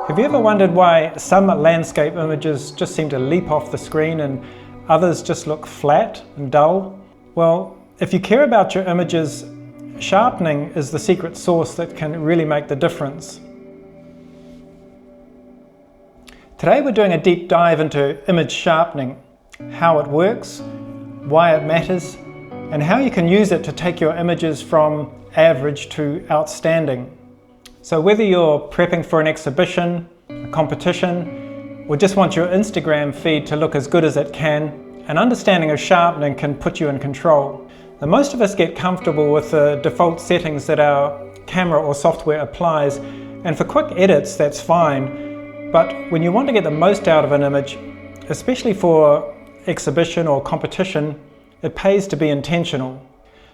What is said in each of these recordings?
Have you ever wondered why some landscape images just seem to leap off the screen and others just look flat and dull? Well, if you care about your images, sharpening is the secret sauce that can really make the difference. Today we're doing a deep dive into image sharpening, how it works, why it matters, and how you can use it to take your images from average to outstanding. So whether you're prepping for an exhibition, a competition, or just want your Instagram feed to look as good as it can, an understanding of sharpening can put you in control. Now, most of us get comfortable with the default settings that our camera or software applies, and for quick edits that's fine, but when you want to get the most out of an image, especially for exhibition or competition, it pays to be intentional.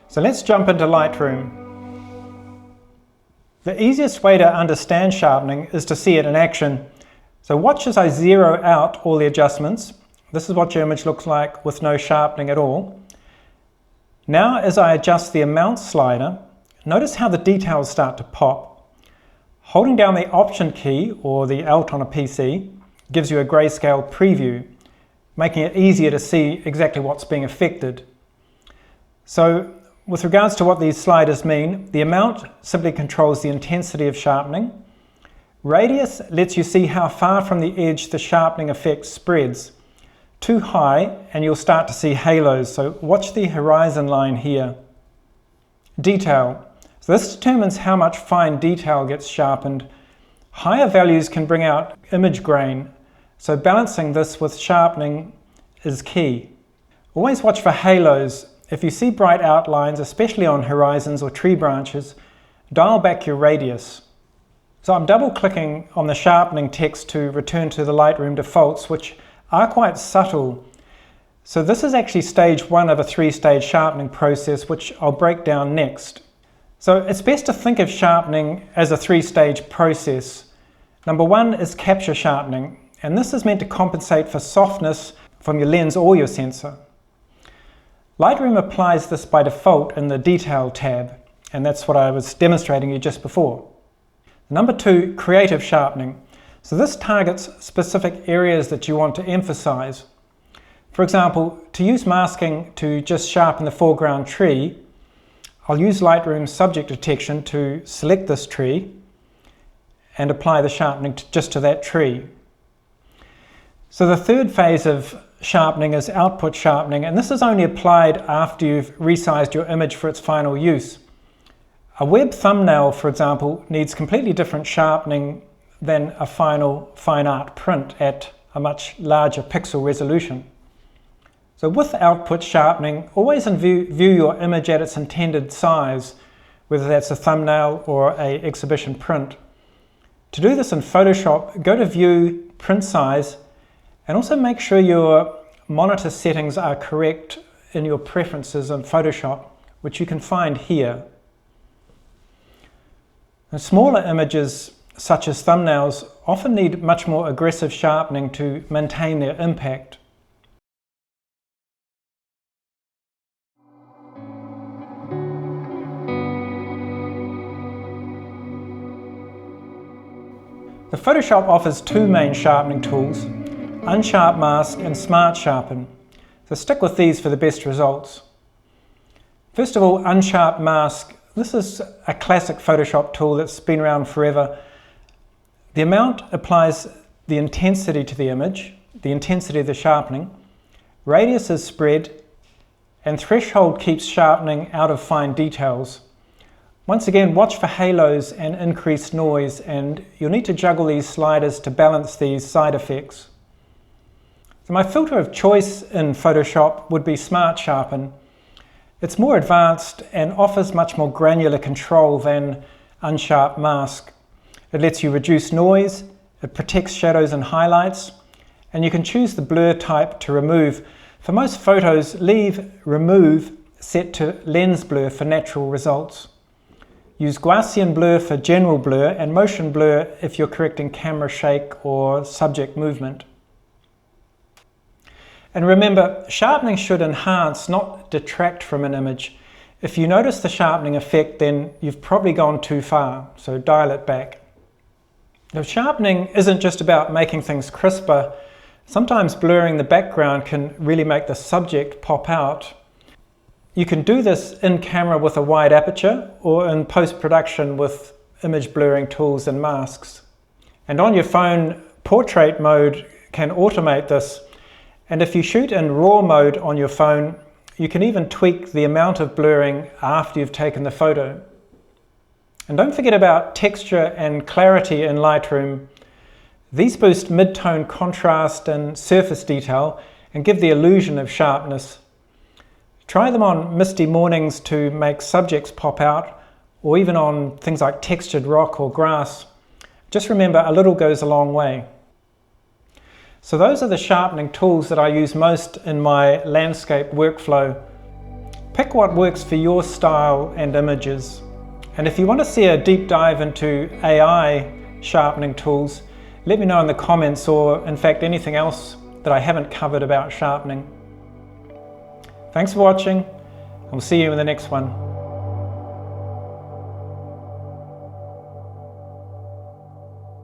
So let's jump into Lightroom. The easiest way to understand sharpening is to see it in action. So watch as I zero out all the adjustments. This is what your image looks like with no sharpening at all. Now as I adjust the amount slider, notice how the details start to pop. Holding down the Option key or the Alt on a PC gives you a grayscale preview, making it easier to see exactly what's being affected. So with regards to what these sliders mean, the amount simply controls the intensity of sharpening. Radius lets you see how far from the edge the sharpening effect spreads. Too high and you'll start to see halos, so watch the horizon line here. Detail. So this determines how much fine detail gets sharpened. Higher values can bring out image grain, so balancing this with sharpening is key. Always watch for halos. If you see bright outlines, especially on horizons or tree branches, dial back your radius. So I'm double clicking on the sharpening text to return to the Lightroom defaults, which are quite subtle. So this is actually stage 1 of a 3-stage sharpening process, which I'll break down next. So it's best to think of sharpening as a 3-stage process. Number 1 is capture sharpening, and this is meant to compensate for softness from your lens or your sensor. Lightroom applies this by default in the Detail tab, and that's what I was demonstrating you just before. Number 2, creative sharpening. So this targets specific areas that you want to emphasize. For example, to use masking to just sharpen the foreground tree, I'll use Lightroom's subject detection to select this tree and apply the sharpening just to that tree. So the third phase of sharpening is output sharpening, and this is only applied after you've resized your image for its final use. A web thumbnail, for example, needs completely different sharpening than a final fine art print at a much larger pixel resolution. So with output sharpening, always view your image at its intended size, whether that's a thumbnail or an exhibition print. To do this in Photoshop, go to View, Print Size, and also make sure your monitor settings are correct in your preferences in Photoshop, which you can find here. And smaller images, such as thumbnails, often need much more aggressive sharpening to maintain their impact. The Photoshop offers 2 main sharpening tools, Unsharp Mask and Smart Sharpen. So stick with these for the best results. First of all, Unsharp Mask. This is a classic Photoshop tool that's been around forever. The amount applies the intensity to the image, the intensity of the sharpening. Radius is spread, and threshold keeps sharpening out of fine details. Once again, watch for halos and increased noise, and you'll need to juggle these sliders to balance these side effects. So my filter of choice in Photoshop would be Smart Sharpen. It's more advanced and offers much more granular control than Unsharp Mask. It lets you reduce noise, it protects shadows and highlights, and you can choose the blur type to remove. For most photos, leave Remove set to Lens Blur for natural results. Use Gaussian blur for general blur and motion blur if you're correcting camera shake or subject movement. And remember, sharpening should enhance, not detract from an image. If you notice the sharpening effect, then you've probably gone too far, so dial it back. Now, sharpening isn't just about making things crisper. Sometimes blurring the background can really make the subject pop out. You can do this in camera with a wide aperture or in post-production with image blurring tools and masks. And on your phone, portrait mode can automate this. And if you shoot in RAW mode on your phone, you can even tweak the amount of blurring after you've taken the photo. And don't forget about texture and clarity in Lightroom. These boost mid-tone contrast and surface detail and give the illusion of sharpness. Try them on misty mornings to make subjects pop out, or even on things like textured rock or grass. Just remember, a little goes a long way. So those are the sharpening tools that I use most in my landscape workflow. Pick what works for your style and images. And if you want to see a deep dive into AI sharpening tools, let me know in the comments, or in fact anything else that I haven't covered about sharpening. Thanks for watching, and we'll see you in the next one.